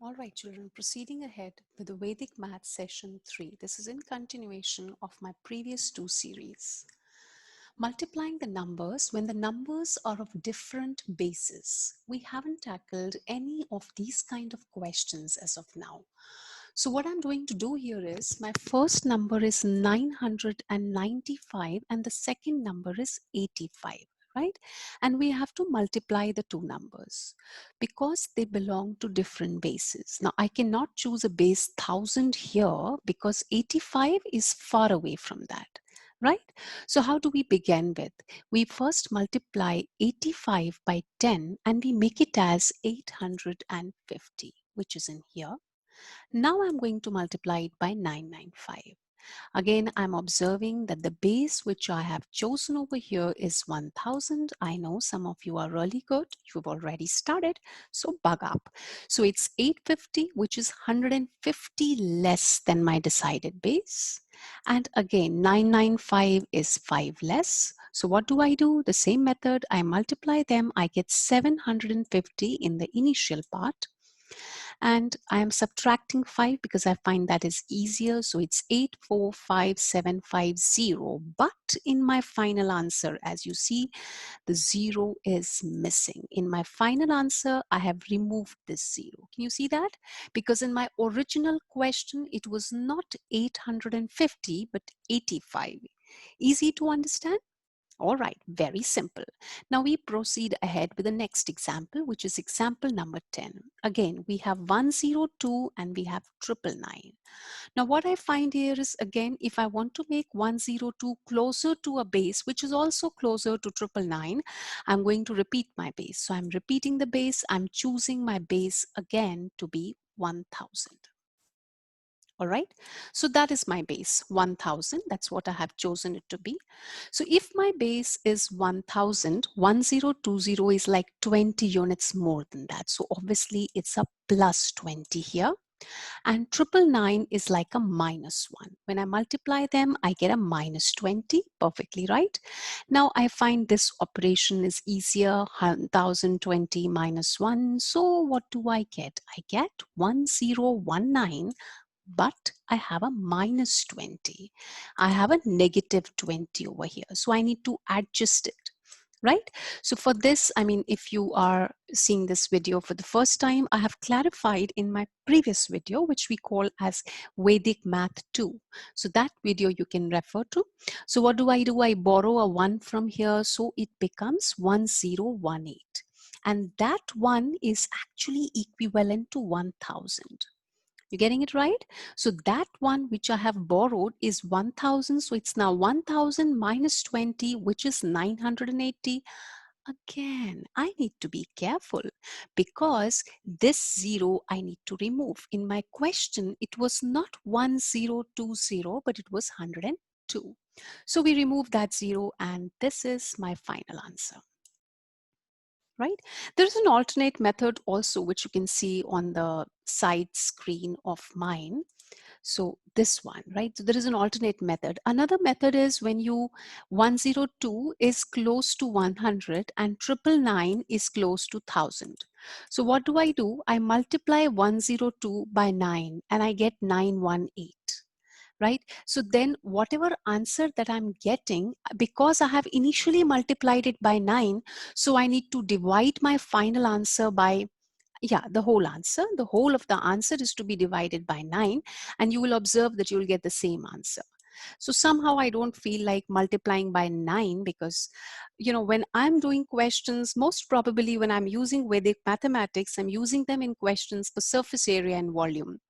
All right, children, proceeding ahead with the Vedic Maths Session 3. This is in continuation of my previous two series. Multiplying the numbers when the numbers are of different bases. We haven't tackled any of these kind of questions as of now. So what I'm going to do here is, my first number is 995 and the second number is 85. Right? And we have to multiply the two numbers because they belong to different bases. Now, I cannot choose a base 1000 here because 85 is far away from that, right? So how do we begin with? We first multiply 85 by 10 and we make it as 850, which is in here. Now I'm going to multiply it by 995. Again, I'm observing that the base which I have chosen over here is 1000. I know some of you are really good. You've already started, so bug up. So it's 850, which is 150 less than my decided base. And again, 995 is 5 less. So what do? The same method. I multiply them. I get 750 in the initial part. And I am subtracting 5 because I find that is easier. So it's 845750. But in my final answer, as you see, the 0 is missing. In my final answer, I have removed this 0. Can you see that? Because in my original question, it was not 850, but 85. Easy to understand? All right, very simple. Now we proceed ahead with the next example, which is example number 10. Again, we have 102 and we have 999. Now what I find here is, again, if I want to make 102 closer to a base, which is also closer to 999, I'm going to repeat my base. So I'm repeating the base. I'm choosing my base again to be 1000. All right, so that is my base, 1000. That's what I have chosen it to be. So if my base is 1000, 1020 is like 20 units more than that. So obviously it's a plus 20 here. And 999 is like a minus 1. When I multiply them, I get a minus 20. Perfectly right. Now I find this operation is easier. 1020 minus 1. So what do I get? I get 1019. But I have a minus 20. I have a negative 20 over here. So I need to adjust it, right? So for this, I mean, if you are seeing this video for the first time, I have clarified in my previous video, which we call as Vedic Math 2. So that video you can refer to. So what do? I borrow a 1 from here. So it becomes 1018. And that 1 is actually equivalent to 1000. You're getting it right? So that one which I have borrowed is 1000. So it's now 1000 minus 20, which is 980. Again, I need to be careful because this 0 I need to remove. In my question, it was not 1020, but it was 102. So we remove that 0 and this is my final answer. Right? There's an alternate method also, which you can see on the side screen of mine. So this one, right? So there is an alternate method. Another method is when you 102 is close to 100 and 999 is close to 1000. So what do? I multiply 102 by 9 and I get 918. Right? So then whatever answer that I'm getting, because I have initially multiplied it by 9, so I need to divide my final answer by, yeah, the whole answer. The whole of the answer is to be divided by 9 and you will observe that you will get the same answer. So somehow I don't feel like multiplying by 9 because, you know, when I'm doing questions, most probably when I'm using Vedic mathematics, I'm using them in questions for surface area and volume,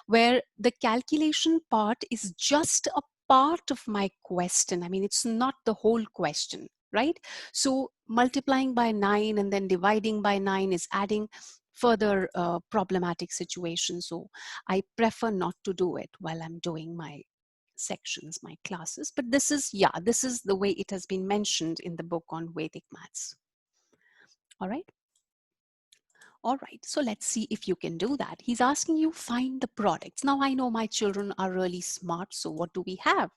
where the calculation part is just a part of my question. I mean, it's not the whole question, right? So multiplying by 9 and then dividing by 9 is adding further problematic situations. So I prefer not to do it while I'm doing my sections, my classes. But this is, yeah, this is the way it has been mentioned in the book on Vedic maths. All right. All right, so let's see if you can do that. He's asking you find the products. Now I know my children are really smart. So what do we have?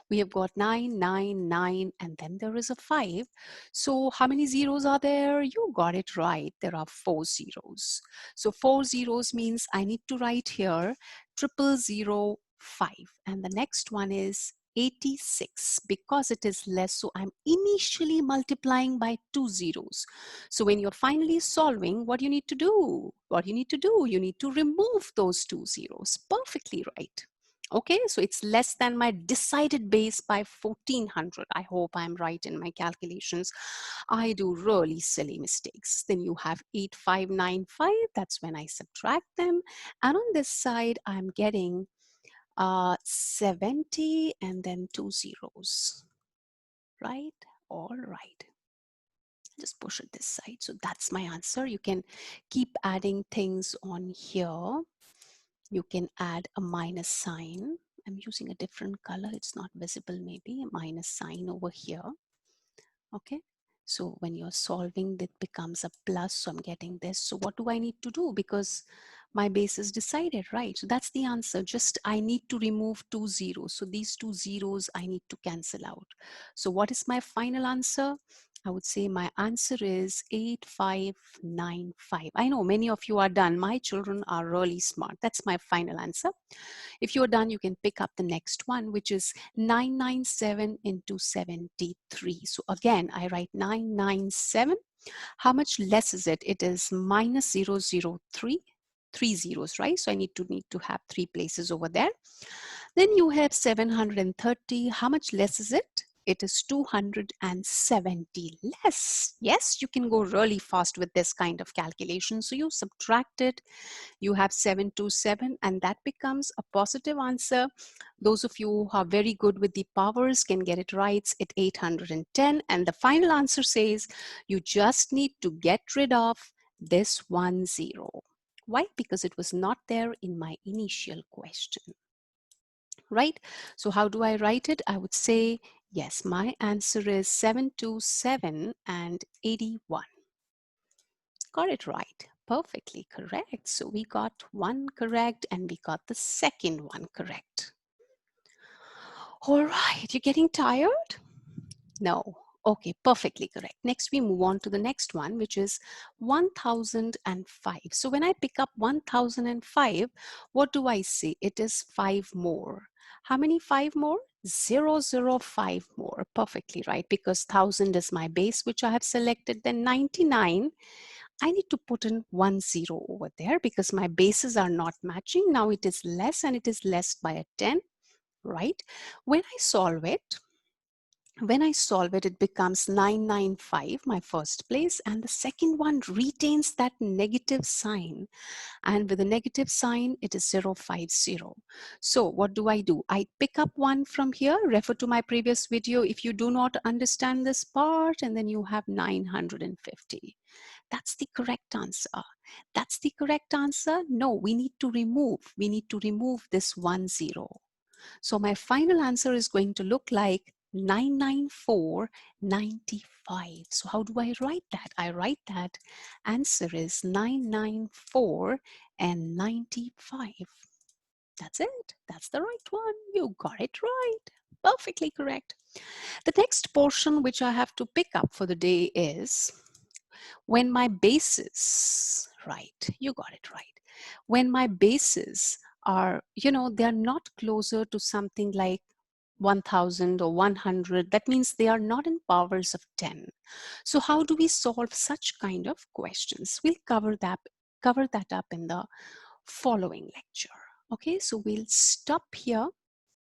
We have got 9, 9, 9, and then there is a 5. So how many zeros are there? You got it right. There are 4 zeros. So 4 zeros means I need to write here 0005. And the next one is 86 because it is less. So I'm initially multiplying by 2 zeros. So when you're finally solving, what you need to do? What you need to do? You need to remove those 2 zeros. Perfectly right. Okay, so it's less than my decided base by 1400. I hope I'm right in my calculations. I do really silly mistakes. Then you have 8595. That's when I subtract them. And on this side, I'm getting 70 and then 2 zeros. Right? All right. Just push it this side. So that's my answer. You can keep adding things on here. You can add a minus sign. I'm using a different color. It's not visible maybe. A minus sign over here. Okay. So when you're solving, it becomes a plus. So I'm getting this. So what do I need to do? Because my base is decided, right? So that's the answer. Just I need to remove 2 zeros. So these 2 zeros I need to cancel out. So what is my final answer? I would say my answer is 8595. I know many of you are done. My children are really smart. That's my final answer. If you're done, you can pick up the next one, which is 997 into 73. So again, I write 997. How much less is it? It is minus 003. 3 zeros, right? So I need to have 3 places over there. Then you have 730. How much less is it? It is 270 less. Yes, you can go really fast with this kind of calculation. So you subtract it, you have 727, and that becomes a positive answer. Those of you who are very good with the powers can get it right at 810. And the final answer says you just need to get rid of this 1 0. Why? Because it was not there in my initial question. Right? So how do I write it? I would say, yes, my answer is 727 and 81. Got it right. Perfectly correct. So we got one correct and we got the second one correct. All right, you're getting tired? No. Okay, perfectly correct. Next, we move on to the next one, which is 1005. So when I pick up 1005, what do I say? It is 5 more. How many 5 more? 005 more. Perfectly right, because 1000 is my base, which I have selected. Then 99, I need to put in 10 over there because my bases are not matching. Now it is less and it is less by a 10, right? When I solve it, it becomes 995, my first place, and the second one retains that negative sign. And with a negative sign, it is 050. So what do? I pick up one from here, refer to my previous video if you do not understand this part, and then you have 950. That's the correct answer. That's the correct answer. No, we need to remove this 10. So my final answer is going to look like 994.95. So how do I write that? I write that answer is 994 and 95. That's it. That's the right one. You got it right. Perfectly correct. The next portion which I have to pick up for the day is when my bases, right, you got it right. When my bases are, they're not closer to something like 1000 or 100, that means they are not in powers of 10. So how do we solve such kind of questions? We'll cover that up in the following lecture. Okay, so we'll stop here